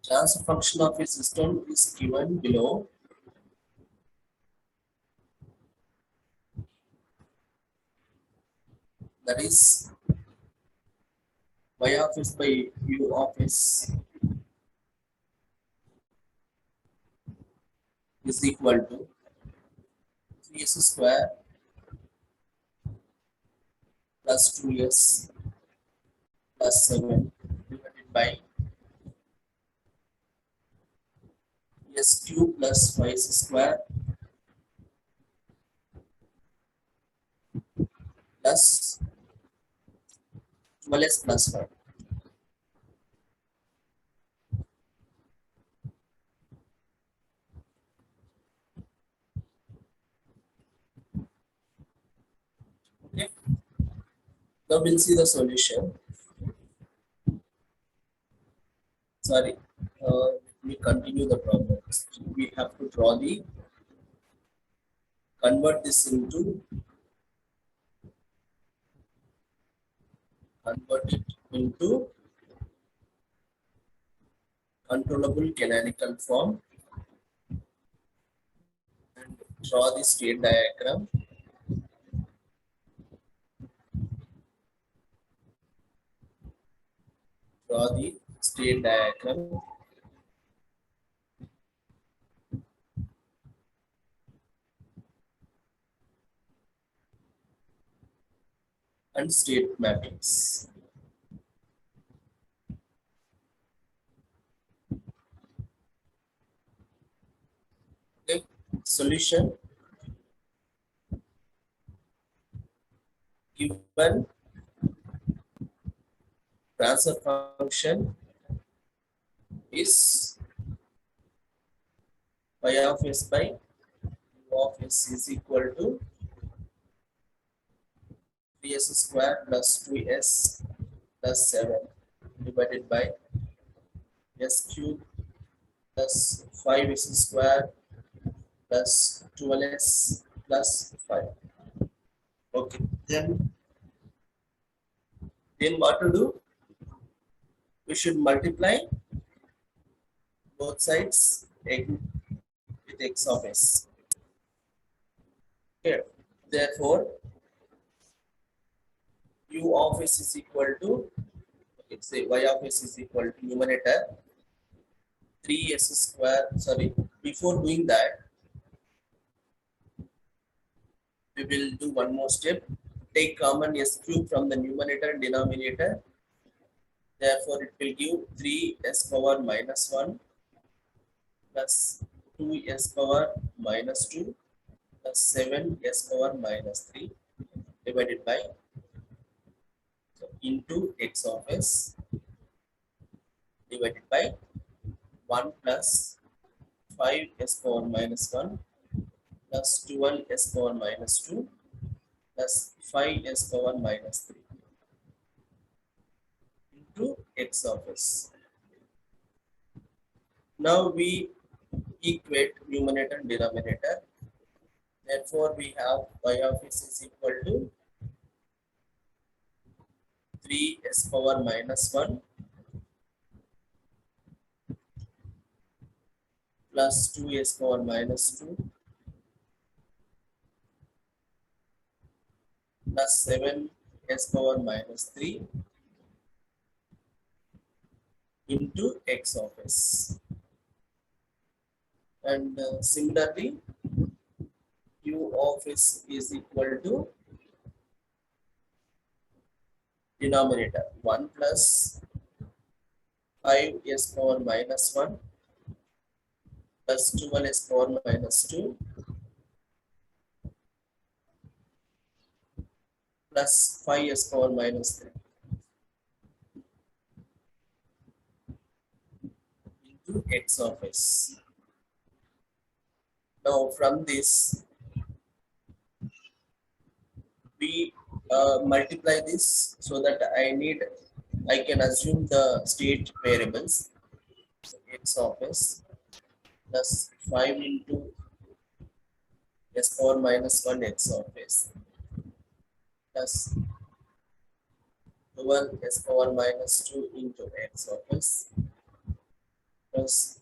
Transfer function of a system is given below. That is y of s by u of s is equal to 3s square plus 2s plus 7 divided by s cube plus 5s square plus 12s plus 5. Okay, now we'll see the solution. Sorry, we continue the problem. We have to draw the convert this into convert it into controllable canonical form and draw the state diagram. Draw the state diagram and state mappings. Okay, solution given transfer function is y of s by u of s is equal to 3s square plus 2s plus 7 divided by s cube plus 5s square plus 12s plus 5. Okay, then what to do? We should multiply both sides with x of s. Here, therefore, u of s is equal to, let's say y of s is equal to numerator 3s square. Sorry, before doing that, we will do one more step. Take common s cube from the numerator and denominator. Therefore, it will give 3s power minus 1 plus 2s power minus 2 plus 7s power minus 3 divided by, so, into x of s divided by 1 plus 5s power minus 1 plus 12s power minus 2 plus 5s power minus 3 into x of s. Now we equate numerator and denominator. Therefore, we have y of s is equal to 3s power minus 1 plus 2s power minus 2 plus 7s power minus 3 into x of s. And similarly, u of s is equal to denominator 1 plus 5s power minus 1 plus 12s power minus 2 plus 5s power minus 3 into x of s. Now from this, we multiply this so that I can assume the state variables. So x of s plus 5 into s power minus 1 x of s plus 12 s power minus 2 into x of s plus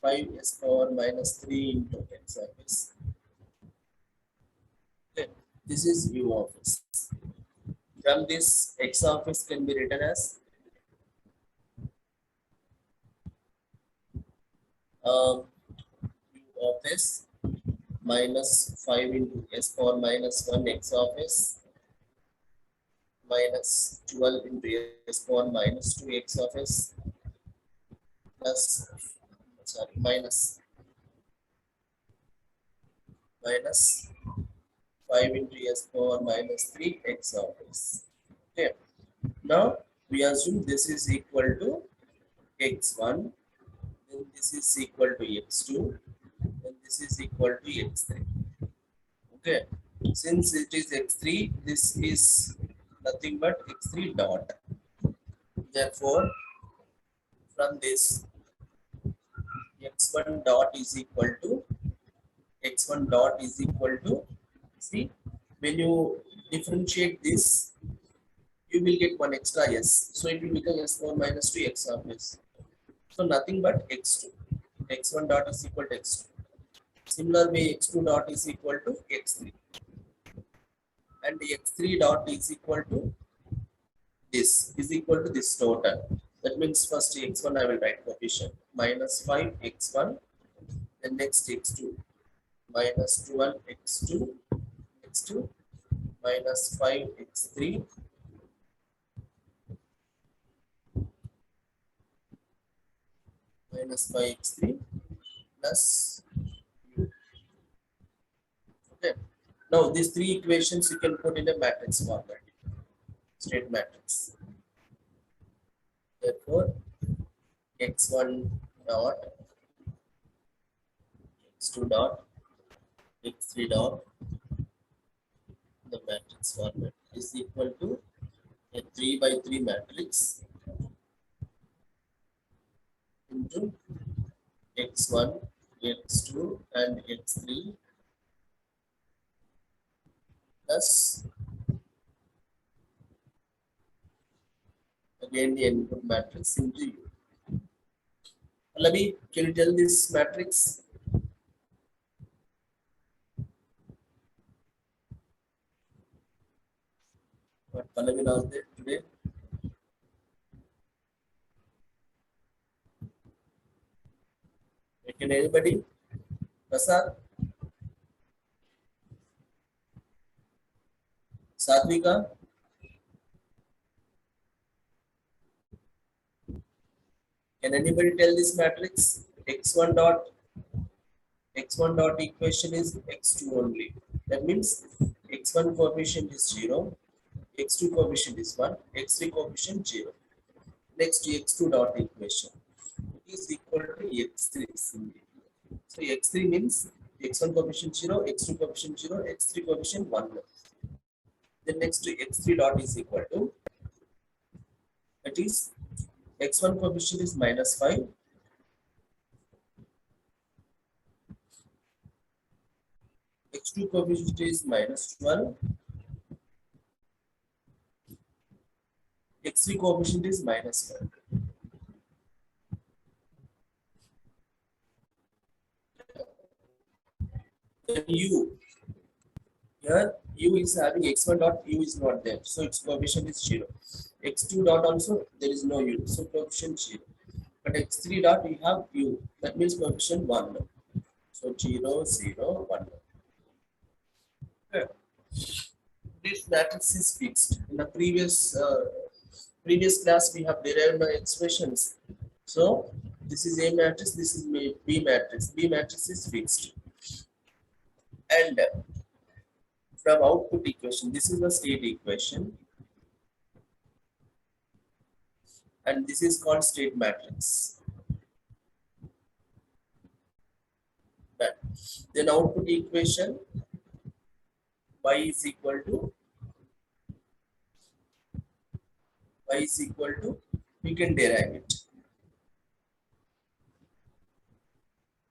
5 s power minus 3 into x of s. Okay, this is u of s. From this, x of s can be written as u of s minus 5 into s power minus 1 x of s minus 12 into s power minus 2 x of s plus, sorry, minus 5 into s power minus 3 x of s. Okay. Now we assume this is equal to x1, then this is equal to x2, then this is equal to x3. Okay. Since it is x3, this is nothing but x3 dot. Therefore, from this, x1 dot is equal to see, when you differentiate this, you will get one extra s, so it will become s power minus 2 x of s. So nothing but x2, x1 dot is equal to x2. Similar way, x2 dot is equal to x3, and x3 dot is equal to this total. That means first x1 I will write coefficient minus 5 x1, and next x2 minus 12 x2 minus 5 x3 minus 5 x3 plus u. Okay. Now these three equations you can put in a matrix format, state matrix. Therefore, x1 dot, x2 dot, x3 dot, the matrix format is equal to a 3 by 3 matrix into x1, x2, and x3 plus again the input matrix into u. Pallavi, can you tell this matrix? What Pallavi knows there today? Can anybody? Prasad? Sadvika? Can anybody tell this matrix? x1 dot equation is x2 only. That means x1 coefficient is 0, x2 coefficient is 1, x3 coefficient 0. Next x2 dot equation is equal to x3 simply. So x3 means x1 coefficient 0, x2 coefficient 0, x3 coefficient 1. Then next to x3 dot is equal to, that is x1 coefficient is minus 5, x2 coefficient is minus 12, x3 coefficient is minus 1. Then u, here u is having x1 dot, u is not there, so its coefficient is 0. x2 dot also there is no u, so coefficient 0. But x3 dot we have u, that means coefficient 1. So 0, 0, 1. Okay. This matrix is fixed. In the previous class, we have derived the expressions. So this is A matrix, this is B matrix. B matrix is fixed. And from output equation, this is the state equation. And this is called state matrix. Right. Then output equation, y is equal to, we can derive it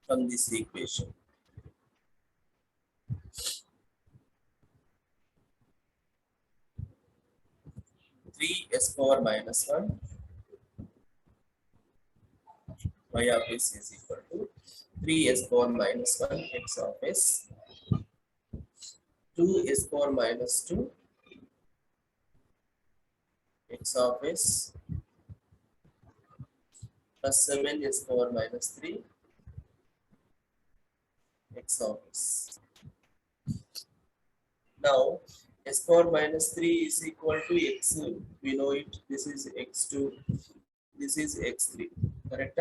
from this equation. Three s power minus 1 y of s is equal to 3s power minus 1 x of s, 2s power minus 2 x of s plus 7s power minus 3 x of s. Now s power minus 3 is equal to x. We know it. This is x2. This is x3. Correct?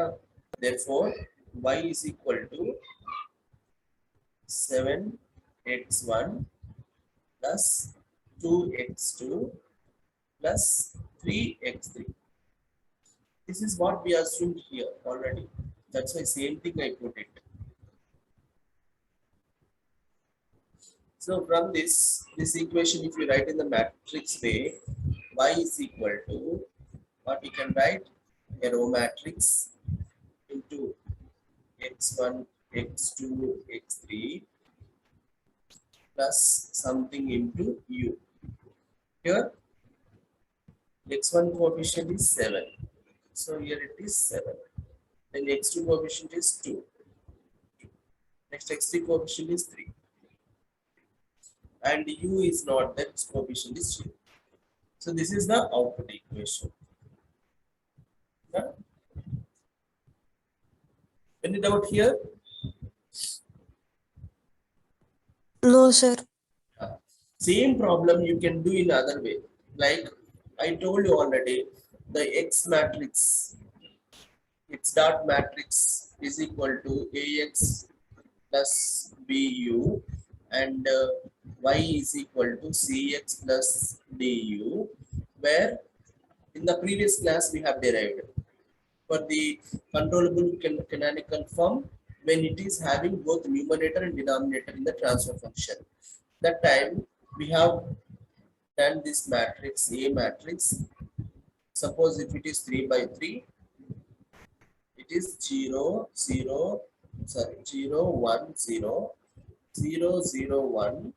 Therefore, y is equal to 7x1 plus 2x2 plus 3x3. This is what we assumed here already. That's why same thing I put it. So from this equation, if you write in the matrix way, y is equal to what we can write, a row matrix into x1, x2, x3 plus something into u. Here x1 coefficient is 7. So here it is 7. Then x2 coefficient is 2. Next x3 coefficient is 3. And u is not there, its coefficient is 0. So this is the output equation. Yeah? Any doubt here? No, sir. Same problem you can do in other way. Like I told you already, the x matrix, x dot matrix is equal to ax plus bu, and y is equal to cx plus du, where in the previous class we have derived for the controllable canonical form when it is having both numerator and denominator in the transfer function. That time we have done this matrix, A matrix. Suppose if it is 3 by 3, it is 0, 0, sorry, 0, 1, 0, 0, 0, 1.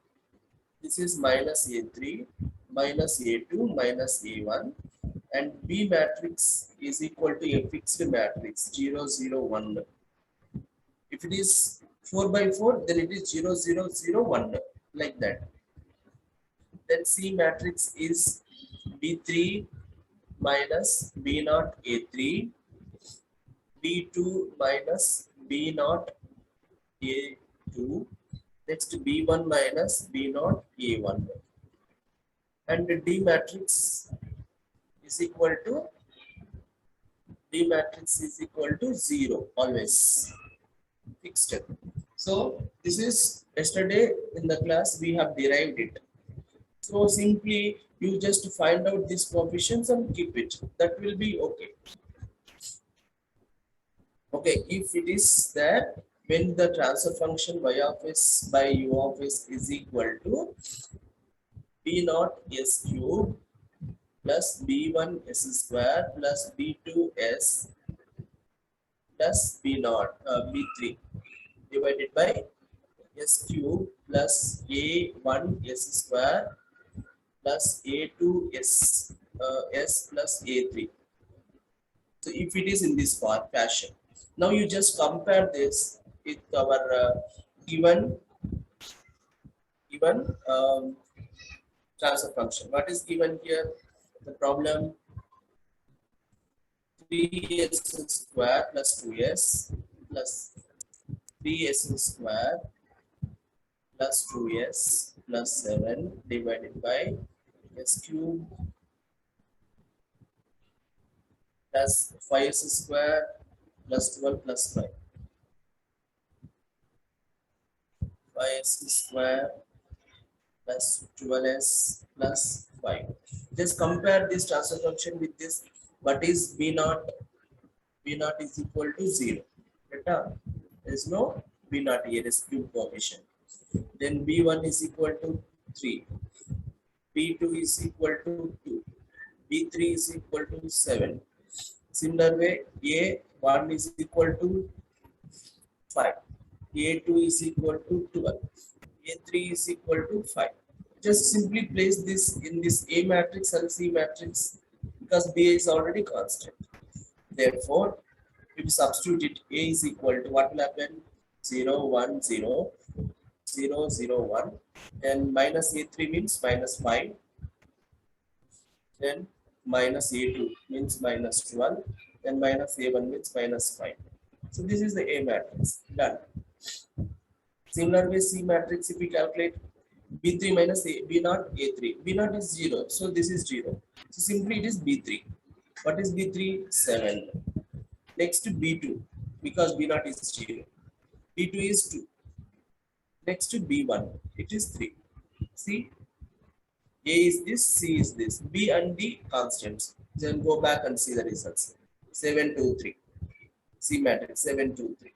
This is minus A3, minus A2, minus A1. And B matrix is equal to a fixed matrix, 0, 0, 1. If it is 4 by 4, then it is 0, 0, 0, 1, like that. Then C matrix is B3 minus B0 A3, B2 minus B0 A2, next B1 minus B0 A1. And the D matrix is equal to zero, always fixed. So this is yesterday in the class we have derived it. So simply you just find out these coefficients and keep it. That will be okay. Okay, if it is there, when the transfer function y of s by u of s is equal to b0 s cube plus b1 s square plus b2 s plus b0 b3 divided by s cube plus a1 s square plus a2 s plus a3. So if it is in this fashion, now you just compare this with our given transfer function. What is given here? The problem 3s square plus 2s plus 3s square plus 2s plus 7 divided by s cube plus 5s square plus 12 plus 5. 5s square plus 12s plus 5. Just compare this transfer function with this. What is b0? b0 is equal to 0. There is no b0 here, is cube coefficient. Then b1 is equal to 3. b2 is equal to 2. b3 is equal to 7. Similar way, a1 is equal to 5. a2 is equal to 12. a3 is equal to 5. Just simply place this in this A matrix and C matrix because B is already constant. Therefore, If you substitute it, A is equal to what will happen? 0, 1, 0, 0, 0, 1. And minus A3 means minus 5. Then minus A2 means minus 12. Then minus A1 means minus 5. So this is the A matrix. Done. Similar way, C matrix, if we calculate B3 minus A, B naught, A3. B naught is 0. So this is 0. So simply it is B3. What is B3? 7. Next to B2, because B naught is 0. B2 is 2. Next to B1, it is 3. See, A is this, C is this. B and D constants. Then go back and see the results. 7, 2, 3. C matrix, 7, 2, 3.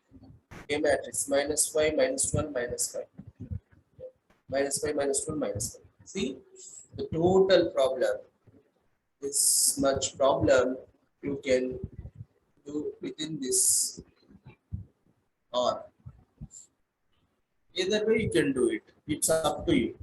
A matrix, minus 5, minus 1, minus 5. Minus 5, minus 1, minus 5. See, the total problem, this much problem you can do within this or either way you can do it. It's up to you.